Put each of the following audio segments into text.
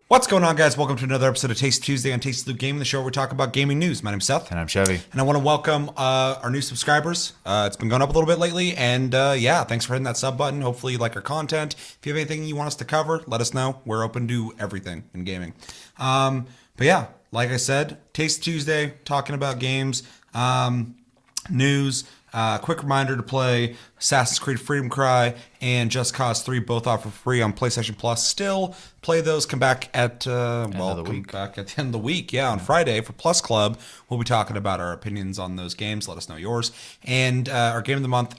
What's going on, guys? Welcome to another episode of Taste Tuesday on Taste Loop Gaming, the show where we talk about gaming news. My name's Seth. And I'm Chevy. And I want to welcome our new subscribers. It's been going up a little bit lately. And yeah, thanks for hitting that sub button. Hopefully you like our content. If you have anything you want us to cover, let us know. We're open to everything in gaming. But yeah, like I said, Taste Tuesday, talking about games, news. Quick reminder to play Assassin's Creed Freedom Cry and Just Cause 3, both offer free on PlayStation Plus. Still play those. Come back at back at the end of the week. Yeah, on Friday for Plus Club. We'll be talking about our opinions on those games. Let us know yours. And our game of the month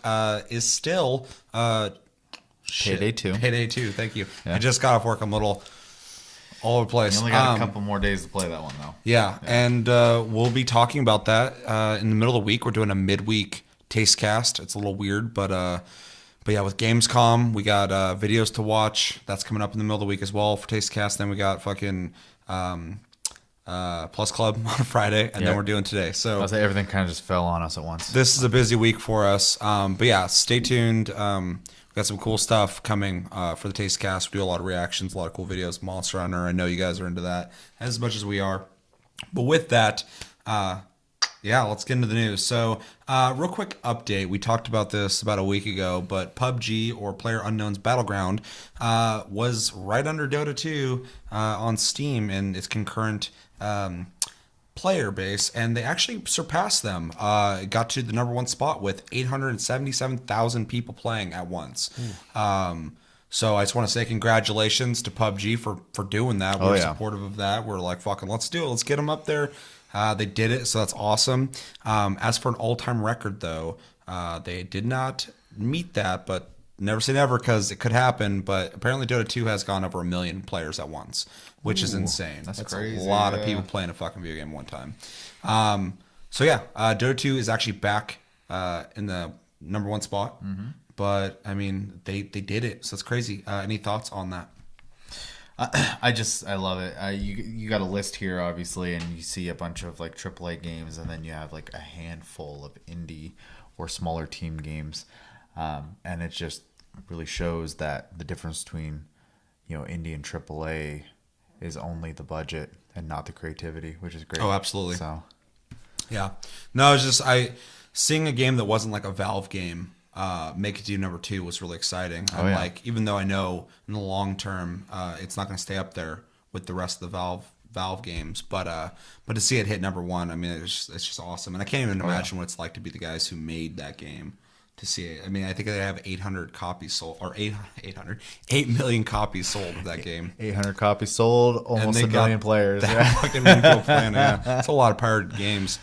is still Payday 2. Payday 2. Thank you. Yeah. I just got off work. I'm a little all over the place. You only got a couple more days to play that one, though. Yeah. And we'll be talking about that in the middle of the week. We're doing a midweek taste cast. It's a little weird, but yeah, with Gamescom, we got videos to watch. That's coming up in the middle of the week as well for taste cast. Then we got fucking Plus Club on Friday, and then we're doing today. So I'll say everything kind of just fell on us at once. This is a busy week for us. But yeah, stay tuned. We got some cool stuff coming for the taste cast. We do a lot of reactions, a lot of cool videos. Monster Hunter, I know you guys are into that as much as we are. But with that, yeah, let's get into the news. So, real quick update. We talked about this about a week ago, but PUBG, or PlayerUnknowns Battleground, was right under Dota 2 on Steam and its concurrent player base, and they actually surpassed them. It got to the number one spot with 877,000 people playing at once. So I just want to say congratulations to PUBG for doing that. We're supportive of that. We're like, fucking, let's do it. Let's get them up there. They did it, so that's awesome. As for an all-time record, though, they did not meet that, but never say never because it could happen. But apparently Dota 2 has gone over 1 million players at once, which is insane. That's crazy. A lot of people playing a fucking video game one time. So yeah, Dota 2 is actually back in the number one spot. Mm-hmm. But, I mean, they did it, so it's crazy. Any thoughts on that? I love it. You got a list here, obviously, and you see a bunch of like AAA games, and then you have like a handful of indie or smaller team games, and it just really shows that the difference between indie and AAA is only the budget and not the creativity, which is great. Oh, absolutely. So, yeah, no, it's just seeing a game that wasn't like a Valve game. Make it to number 2 was really exciting. Like, even though I know in the long term it's not going to stay up there with the rest of the Valve games, but to see it hit number 1, I mean, it's just awesome. And I can't even imagine what it's like to be the guys who made that game. To see it, I mean, I think they have 800 copies sold, or 8 million copies sold of that game. 800 copies sold, almost 1 million players. Fucking many people playing. Yeah, that's a lot of pirated games.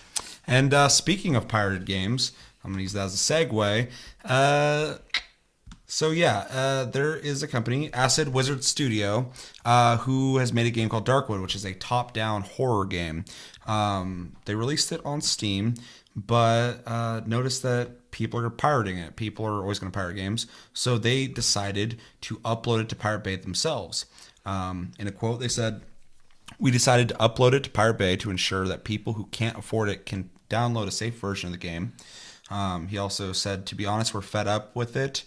And speaking of pirated games, I'm going to use that as a segue. So yeah, there is a company, Acid Wizard Studio, who has made a game called Darkwood, which is a top-down horror game. They released it on Steam, but noticed that people are pirating it. People are always going to pirate games. So they decided to upload it to Pirate Bay themselves. In a quote, they said, "We decided to upload it to Pirate Bay to ensure that people who can't afford it can download a safe version of the game." He also said, "To be honest, we're fed up with it.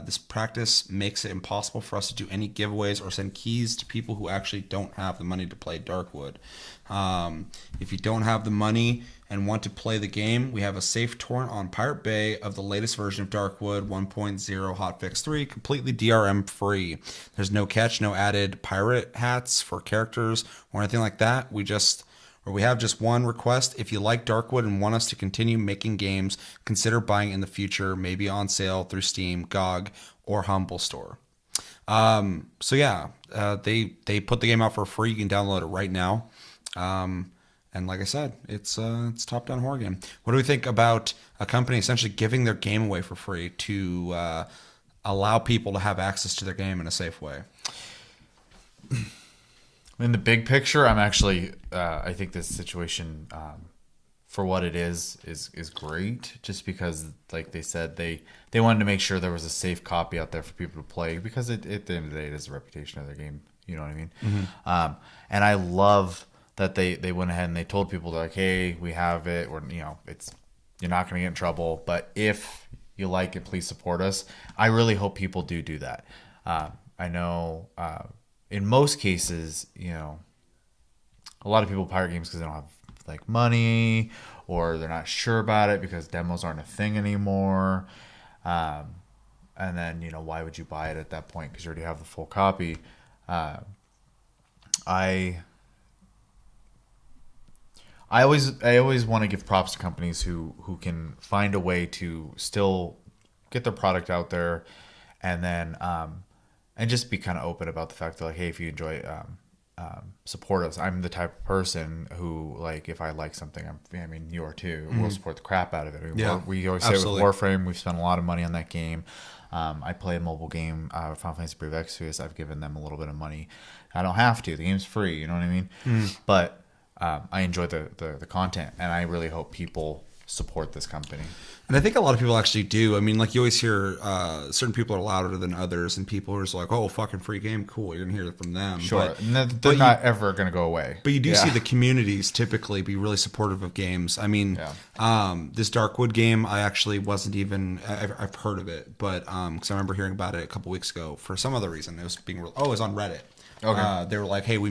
This practice makes it impossible for us to do any giveaways or send keys to people who actually don't have the money to play Darkwood. If you don't have the money and want to play the game, we have a safe torrent on Pirate Bay of the latest version of Darkwood 1.0 Hotfix 3, completely DRM free. There's no catch, no added pirate hats for characters or anything like that. We have just one request. If you like Darkwood and want us to continue making games, consider buying in the future, maybe on sale through Steam, GOG, or Humble Store." So yeah, they put the game out for free. You can download it right now. And like I said, it's top-down horror game. What do we think about a company essentially giving their game away for free to allow people to have access to their game in a safe way? In the big picture, I'm actually, I think this situation, for what it is great. Just because, like they said, they wanted to make sure there was a safe copy out there for people to play, because at the end of the day, it is the reputation of their game. You know what I mean? Mm-hmm. And I love that they went ahead and they told people, like, hey, we have it, or you're not going to get in trouble, but if you like it, please support us. I really hope people do that. I know in most cases, a lot of people pirate games because they don't have like money, or they're not sure about it because demos aren't a thing anymore. And then, why would you buy it at that point? Because you already have the full copy. I always want to give props to companies who can find a way to still get their product out there, and then and just be kind of open about the fact that, like, hey, if you enjoy support us. I'm the type of person who, like, if I like something, I mean, you are too. We'll support the crap out of it. We always say absolutely. with Warframe, we've spent a lot of money on that game. I play a mobile game, Final Fantasy Brave Exvius. I've given them a little bit of money. I don't have to. The game's free. You know what I mean? But I enjoy the content, and I really hope people support this company. And I think a lot of people actually do. I mean, like, you always hear certain people are louder than others, and people are just like, oh, fucking free game, cool. You're going to hear it from them. Sure. They're not ever going to go away. But you do see the communities typically be really supportive of games. I mean, this Darkwood game, I actually wasn't even, I've heard of it, but because I remember hearing about it a couple weeks ago for some other reason. It was it was on Reddit. Okay. They were like, hey, we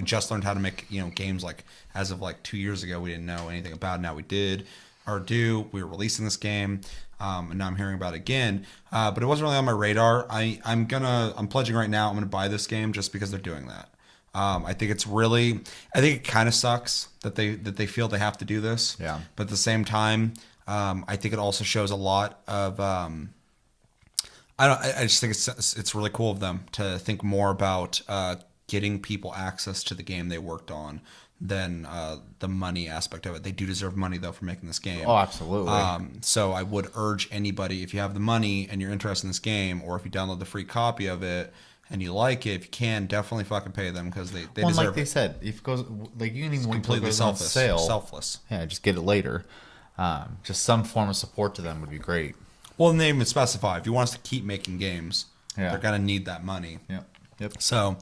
just learned how to make, games, like, as of like 2 years ago. We didn't know anything about it. Now we did. We were releasing this game, and now I'm hearing about it again. But it wasn't really on my radar. I'm pledging right now. I'm gonna buy this game just because they're doing that. I think it kind of sucks that they feel they have to do this. Yeah. But at the same time, I think it also shows a lot of. I just think it's really cool of them to think more about getting people access to the game they worked on than the money aspect of it. They do deserve money, though, for making this game. Oh, absolutely. So I would urge anybody, if you have the money and you're interested in this game, or if you download the free copy of it and you like it, if you can, definitely fucking pay them, because they deserve like it. they said, if it goes, like, you can even wait Completely until it goes on sale. Selfless. Yeah, just get it later. Just some form of support to them would be great. Well, and they even specify, if you want us to keep making games, they're going to need that money. Yep. So,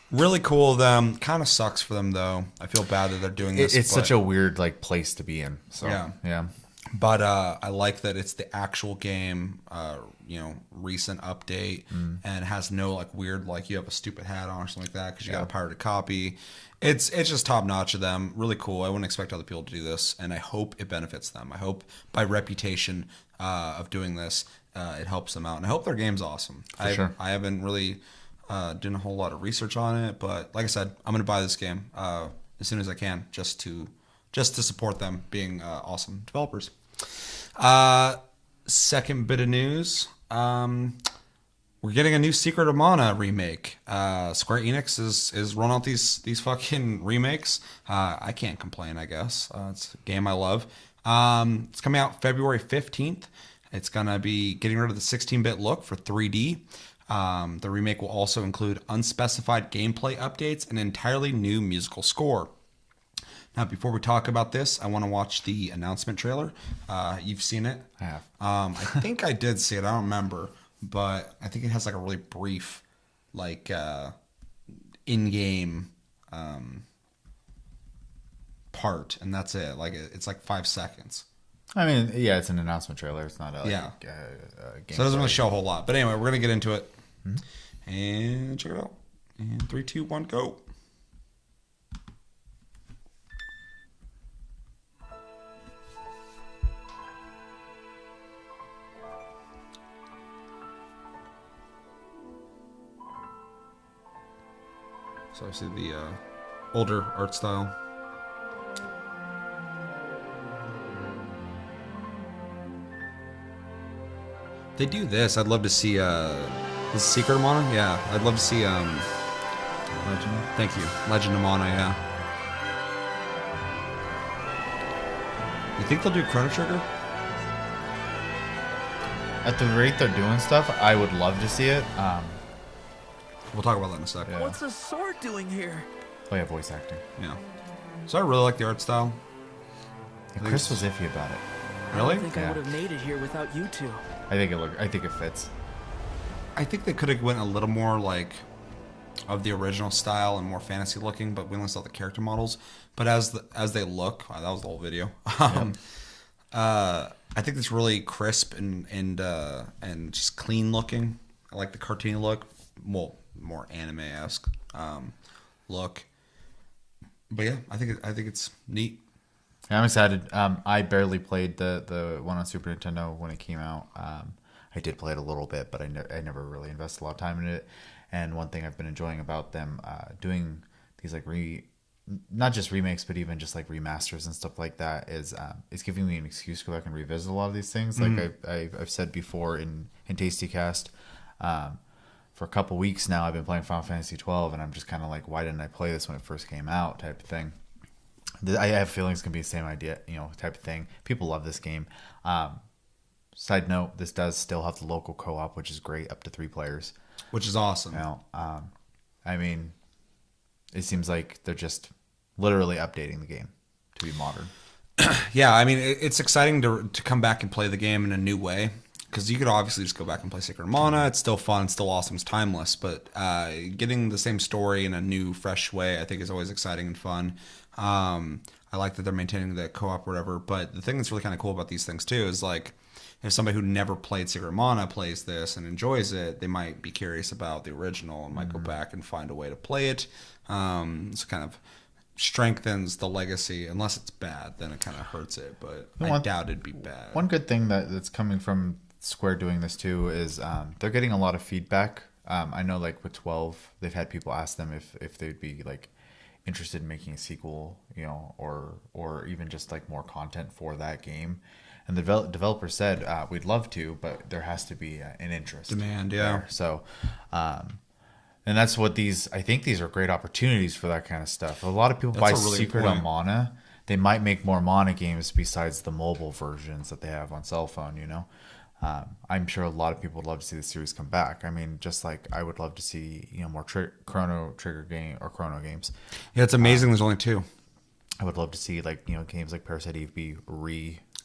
really cool of them. Kind of sucks for them, though. I feel bad that they're doing this. It's such a weird, like, place to be in. So, yeah. But I like that it's the actual game, recent update, and has no, like, weird, like, you have a stupid hat on or something like that because you got a pirated copy. It's just top notch of them. Really cool. I wouldn't expect other people to do this, and I hope it benefits them. I hope by reputation of doing this, it helps them out, and I hope their game's awesome. Sure. I haven't really done a whole lot of research on it, but like I said, I'm gonna buy this game as soon as I can, just to support them being awesome developers. Second bit of news. We're getting a new Secret of Mana remake. Square Enix is rolling out these fucking remakes. I can't complain, I guess. It's a game I love. It's coming out February 15th. It's going to be getting rid of the 16-bit look for 3D. The remake will also include unspecified gameplay updates and an entirely new musical score. Now, before we talk about this, I want to watch the announcement trailer. You've seen it? I have. I think I did see it. I don't remember. But I think it has, like, a really brief, like, in-game part, and that's it. Like, it's like 5 seconds. I mean, yeah, it's an announcement trailer. It's not a game. So it doesn't really show a whole lot. But anyway, we're gonna get into it and check it out. And 3, 2, 1, go. So obviously the older art style. They do this. I'd love to see the Secret of Mana. Yeah, I'd love to see Legend. Thank you, Legend of Mana. Yeah. You think they'll do Chrono Trigger? At the rate they're doing stuff, I would love to see it. We'll talk about that in a second. Yeah. What's the sword doing here? Oh yeah, voice acting. Yeah. So I really like the art style. Yeah, Chris was iffy about it. Really? I think I would have made it here without you two. I think it fits. I think they could have went a little more like of the original style and more fantasy looking, but we only saw the character models. But as they look, that was the whole video. I think it's really crisp and just clean looking. I like the cartoony look. Well, more anime-esque look. But yeah, I think it's neat. Yeah, I'm excited. I barely played the one on Super Nintendo when it came out. I did play it a little bit, but I never really invested a lot of time in it. And one thing I've been enjoying about them doing these like not just remakes, but even just like remasters and stuff like that is it's giving me an excuse to go back and revisit a lot of these things. Like I've said before in TastyCast, for a couple weeks now I've been playing Final Fantasy 12, and I'm just kind of like, why didn't I play this when it first came out, type of thing. I have feelings it's gonna be the same idea, type of thing. People love this game. Side note: this does still have the local co-op, which is great, up to 3 players, Which is awesome. I mean, it seems like they're just literally updating the game to be modern. Yeah, I mean, it's exciting to come back and play the game in a new way, because you could obviously just go back and play Secret of Mana. It's still fun, still awesome, it's timeless, but getting the same story in a new, fresh way, I think is always exciting and fun. I like that they're maintaining the co-op or whatever, but the thing that's really kind of cool about these things too is like, if somebody who never played Secret of Mana plays this and enjoys it, they might be curious about the original and might go back and find a way to play it. So kind of strengthens the legacy. Unless it's bad, then it kind of hurts it, but I doubt it'd be bad. One good thing that's coming from Square doing this too is they're getting a lot of feedback. I know like with 12, they've had people ask them if they'd be like interested in making a sequel, or even just like more content for that game. And the developer said, we'd love to, but there has to be an interest. Demand, yeah. There. So, and that's what I think these are great opportunities for that kind of stuff. A lot of people buy Secret of Mana. They might make more Mana games besides the mobile versions that they have on cell phone, I'm sure a lot of people would love to see the series come back. I mean, just like I would love to see, more Chrono Trigger game or Chrono games. Yeah, it's amazing there's only 2. I would love to see games like Parasite Eve be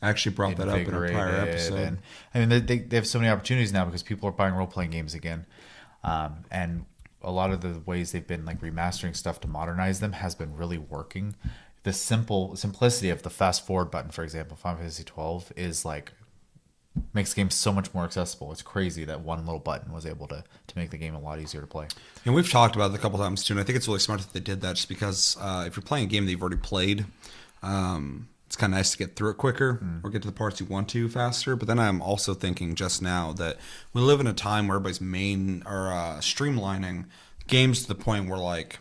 I actually brought that up in a prior episode. And I mean, they have so many opportunities now because people are buying role-playing games again. And a lot of the ways they've been like remastering stuff to modernize them has been really working. The simplicity of the fast forward button, for example, Final Fantasy 12 is like makes games so much more accessible. It's crazy that one little button was able to make the game a lot easier to play. And we've talked about it a couple times too, and I think it's really smart that they did that, just because if you're playing a game that you've already played, it's kind of nice to get through it quicker or get to the parts you want to faster. But then I'm also thinking just now that we live in a time where everybody's streamlining games to the point where like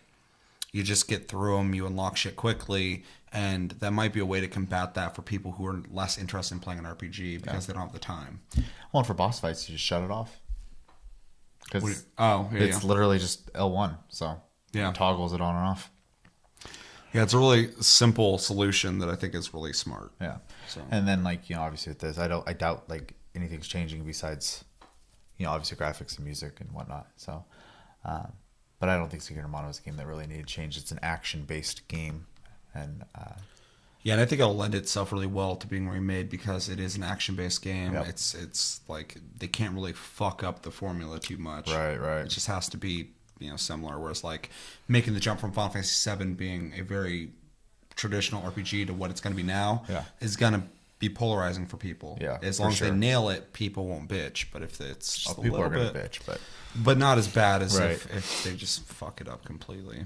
you just get through them, you unlock shit quickly, and that might be a way to combat that for people who are less interested in playing an RPG because they don't have the time. Well, and for boss fights, you just shut it off. Because it's yeah. literally just L1, so it toggles it on and off. Yeah, it's a really simple solution that I think is really smart. Yeah. So. And then obviously with this, I doubt like anything's changing besides, obviously graphics and music and whatnot. So, but I don't think Secret of Mana is a game that really needed change. It's an action-based game, and and I think it'll lend itself really well to being remade because it is an action-based game. Yep. It's like they can't really fuck up the formula too much. Right. It just has to be similar. Whereas like making the jump from Final Fantasy VII being a very traditional RPG to what it's going to be now is going to be polarizing for people. Yeah, as long as they nail it, people won't bitch. But if it's just people are going to bitch, but not as bad as if they just fuck it up completely.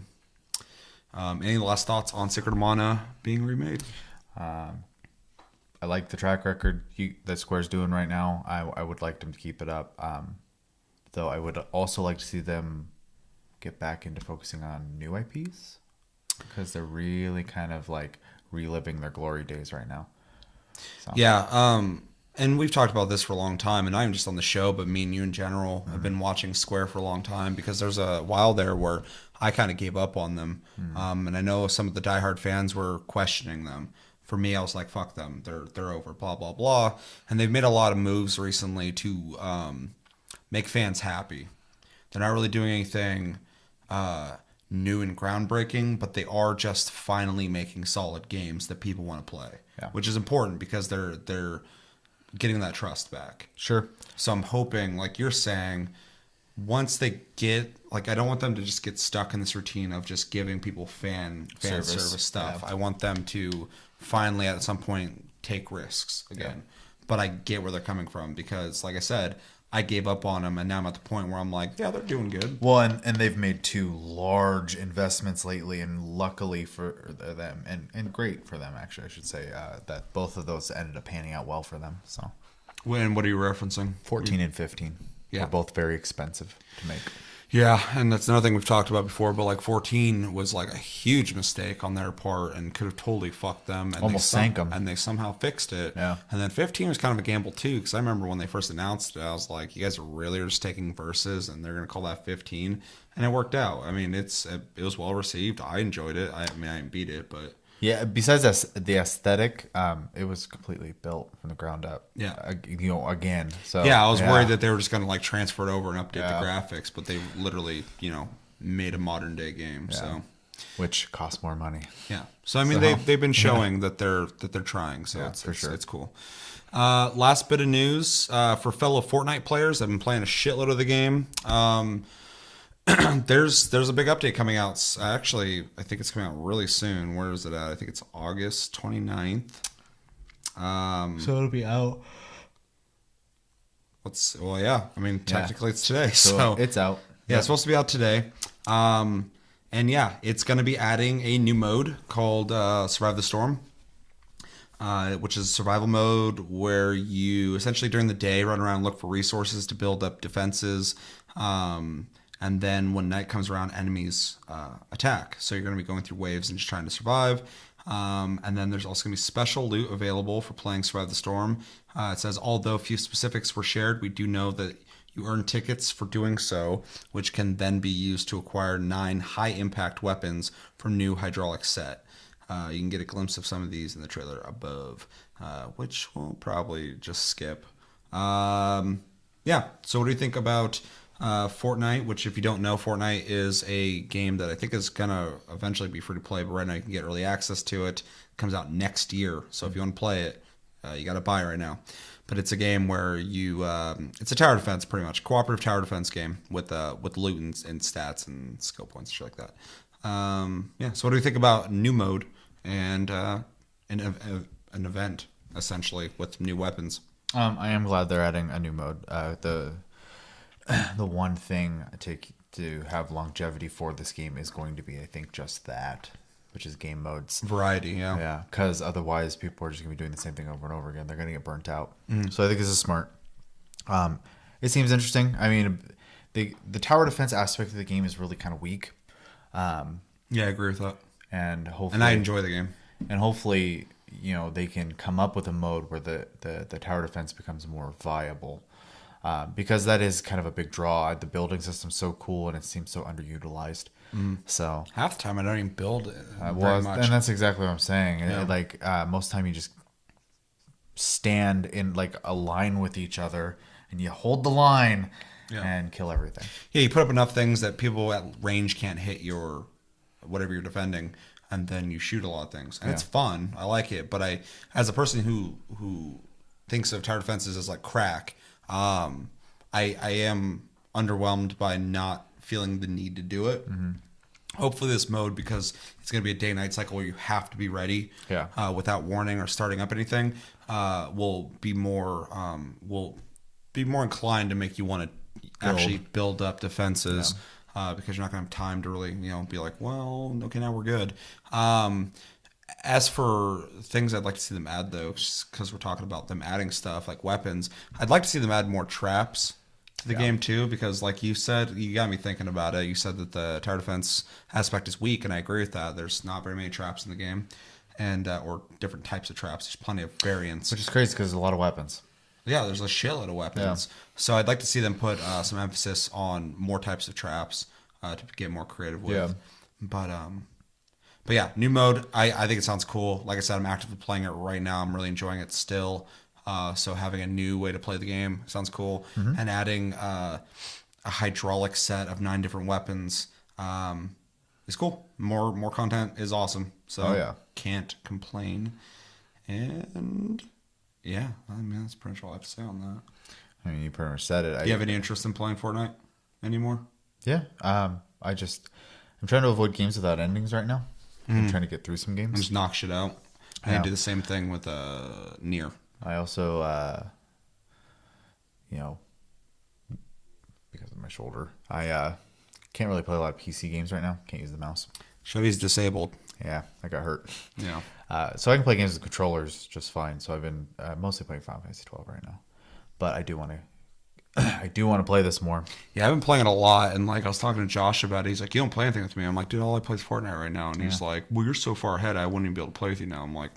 Any last thoughts on Secret of Mana being remade? I like the track record that Square's doing right now. I would like them to keep it up. Though I would also like to see them get back into focusing on new IPs because they're really kind of like reliving their glory days right now. So. Yeah, and we've talked about this for a long time, and not even just on the show, but me and you in general have been watching Square for a long time because there's a while there where I kind of gave up on them, and I know some of the diehard fans were questioning them. For me, I was like, fuck them, they're over, blah, blah, blah. And they've made a lot of moves recently to make fans happy. They're not really doing anything new and groundbreaking, but they are just finally making solid games that people want to play, which is important because they're getting that trust back. Sure. So I'm hoping, like you're saying, once they get, like, I don't want them to just get stuck in this routine of just giving people fan service stuff. I want them to finally at some point take risks again. But I get where they're coming from because, like I said, I gave up on them, and now I'm at the point where I'm like, yeah, they're doing good. Well, and they've made 2 large investments lately, and luckily for them, and great for them, actually, I should say, that both of those ended up panning out well for them. So, What are you referencing? 14 and 15 Yeah. are both very expensive to make. Yeah, and that's another thing we've talked about before, but like 14 was like a huge mistake on their part and could have totally fucked them. And Almost sank them. And they somehow fixed it. Yeah. And then 15 was kind of a gamble too, because I remember when they first announced it, I was like, you guys really are just taking verses and they're going to call that 15. And it worked out. I mean, it was well received. I enjoyed it. I mean, I didn't beat it, but... Yeah, besides the aesthetic, it was completely built from the ground up. Yeah. Again. So Yeah, I was worried that they were just going to like transfer it over and update Yeah. the graphics, but they literally, made a modern day game. Yeah. So... Which costs more money. Yeah. So I mean, they've been showing that they're trying. So Yeah, it's for sure. It's cool. Last bit of news for fellow Fortnite players. I've been playing a shitload of the game. There's a big update coming out. Actually, I think it's coming out really soon. Where is it at? I think it's August 29th. So it'll be out. Yeah. I mean, technically it's today. So it's out. Yeah, it's supposed to be out today. And yeah, it's going to be adding a new mode called Survive the Storm, which is a survival mode where you essentially during the day run around and look for resources to build up defenses. And then when night comes around, enemies attack. So you're going to be going through waves and just trying to survive. And then there's also going to be special loot available for playing Survive the Storm. It says, although few specifics were shared, we do know that you earn tickets for doing so, which can then be used to acquire 9 high-impact weapons from new hydraulic set. You can get a glimpse of some of these in the trailer above, which we'll probably just skip. So what do you think about Fortnite? Which, if you don't know, Fortnite is a game that I think is going to eventually be free to play, but right now you can get early access to it. It comes out next year, so if you want to play it, you got to buy it right now. But it's a game where you it's a tower defense, pretty much cooperative tower defense game with loot and stats and skill points and shit like that. So what do you think about new mode and an event essentially with new weapons? I am glad they're adding a new mode. The one thing to have longevity for this game is going to be, I think, just that, which is game modes. Variety, yeah. Yeah, because otherwise people are just going to be doing the same thing over and over again. They're going to get burnt out. So I think this is smart. It seems interesting. I mean, the tower defense aspect of the game is really kind of weak. Yeah, I agree with that. And I enjoy the game. And hopefully, they can come up with a mode where the tower defense becomes more viable. Because that is kind of a big draw. The building system's so cool and it seems so underutilized. So half the time I don't even build it well, much. and that's exactly what I'm saying. Yeah. Most of the time you just stand in like a line with each other and you hold the line and kill everything. Yeah, you put up enough things that people at range can't hit your whatever you're defending, and then you shoot a lot of things, and it's fun. I like it, but as a person who thinks of tower defenses as like crack, I am underwhelmed by not feeling the need to do it. Hopefully this mode, because it's going to be a day-night cycle where you have to be ready without warning or starting up anything, will be more inclined to make you want to actually build up defenses because you're not going to have time to really be like, well, okay, now we're good. As for things I'd like to see them add, though, because we're talking about them adding stuff like weapons, I'd like to see them add more traps to the game too, because like you said, you got me thinking about it. You said that the tower defense aspect is weak, and I agree with that. There's not very many traps in the game, and or different types of traps. There's plenty of variants, Which is crazy because there's a lot of weapons. Yeah, there's a shitload of weapons. Yeah. So I'd like to see them put some emphasis on more types of traps to get more creative with. Yeah. But yeah, new mode. I think it sounds cool. Like I said, I'm actively playing it right now. I'm really enjoying it still. So having a new way to play the game sounds cool. And adding a hydraulic set of 9 different weapons is cool. More content is awesome. So can't complain. And yeah, I mean, that's pretty much all I have to say on that. I mean, you pretty much said it. Do you have any interest in playing Fortnite anymore? Yeah. I'm trying to avoid games without endings right now. I'm trying to get through some games. Just knock shit out. I do the same thing with Nier. I also, shoulder. I can't really play a lot of PC games right now. Can't use the mouse. Chevy's disabled. Yeah, I got hurt. Yeah. So I can play games with controllers just fine. So I've been mostly playing Final Fantasy 12 right now, but I do want to. I do want to play this more. Yeah, I've been playing it a lot, and like I was talking to Josh about it. He's like, "You don't play anything with me." I'm like, "Dude, all I play is Fortnite right now." And he's like, "Well, you're so far ahead, I wouldn't even be able to play with you now." I'm like,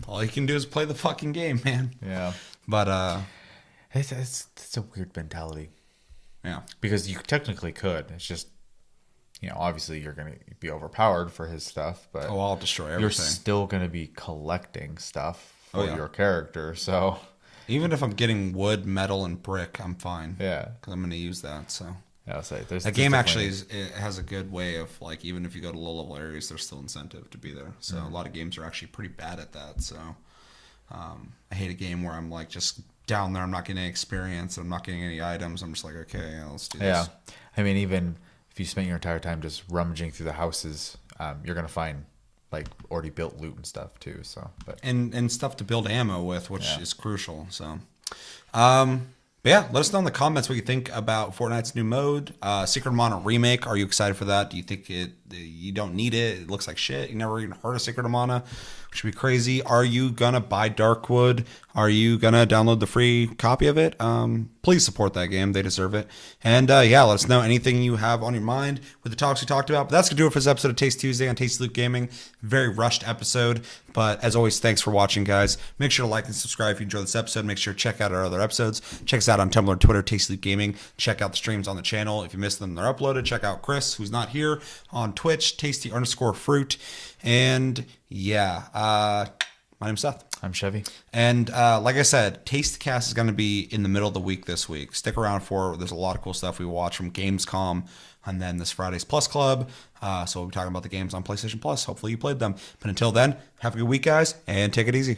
"All you can do is play the fucking game, man." Yeah, But it's a weird mentality. yeah, Because you technically could. It's just, obviously you're going to be overpowered for his stuff, but I'll destroy everything. you're still going to be collecting stuff for yeah. your character. So Even if I'm getting wood, metal, and brick, I'm fine. yeah, Because I'm going to use that. So yeah, I'll say that game actually it has a good way of like even if you go to low level areas, there's still incentive to be there. So a lot of games are actually pretty bad at that. So I hate a game where I'm like just down there, I'm not getting any experience, I'm not getting any items. I'm just like, okay, let's do this. Yeah, I mean, even if you spent your entire time just rummaging through the houses, you're gonna find like already built loot and stuff too. So, but And stuff to build ammo with, which is crucial. So, but yeah, let us know in the comments what you think about Fortnite's new mode. Secret of Mana remake. Are you excited for that? Do you think you don't need it? It looks like shit. You never even heard of Secret of Mana, which would be crazy. Are you gonna buy Darkwood? Are you gonna download the free copy of it? Please support that game. They deserve it. And yeah, let us know anything you have on your mind with the talks we talked about. But that's gonna do it for this episode of Taste Tuesday on Tasty Loot Gaming. Very rushed episode, but as always, thanks for watching, guys. Make sure to like and subscribe if you enjoyed this episode. Make sure to check out our other episodes. Check us out on Tumblr, Twitter, Tasty Loot Gaming. Check out the streams on the channel. If you missed them, they're uploaded. Check out Chris, who's not here, on Twitch, Tasty_fruit. And yeah, my name's Seth. I'm Chevy. And like I said, Tastecast is going to be in the middle of the week this week. Stick around for it. There's a lot of cool stuff we watch from Gamescom and then this Friday's Plus Club. So we'll be talking about the games on PlayStation Plus. Hopefully you played them. But until then, have a good week, guys, and take it easy.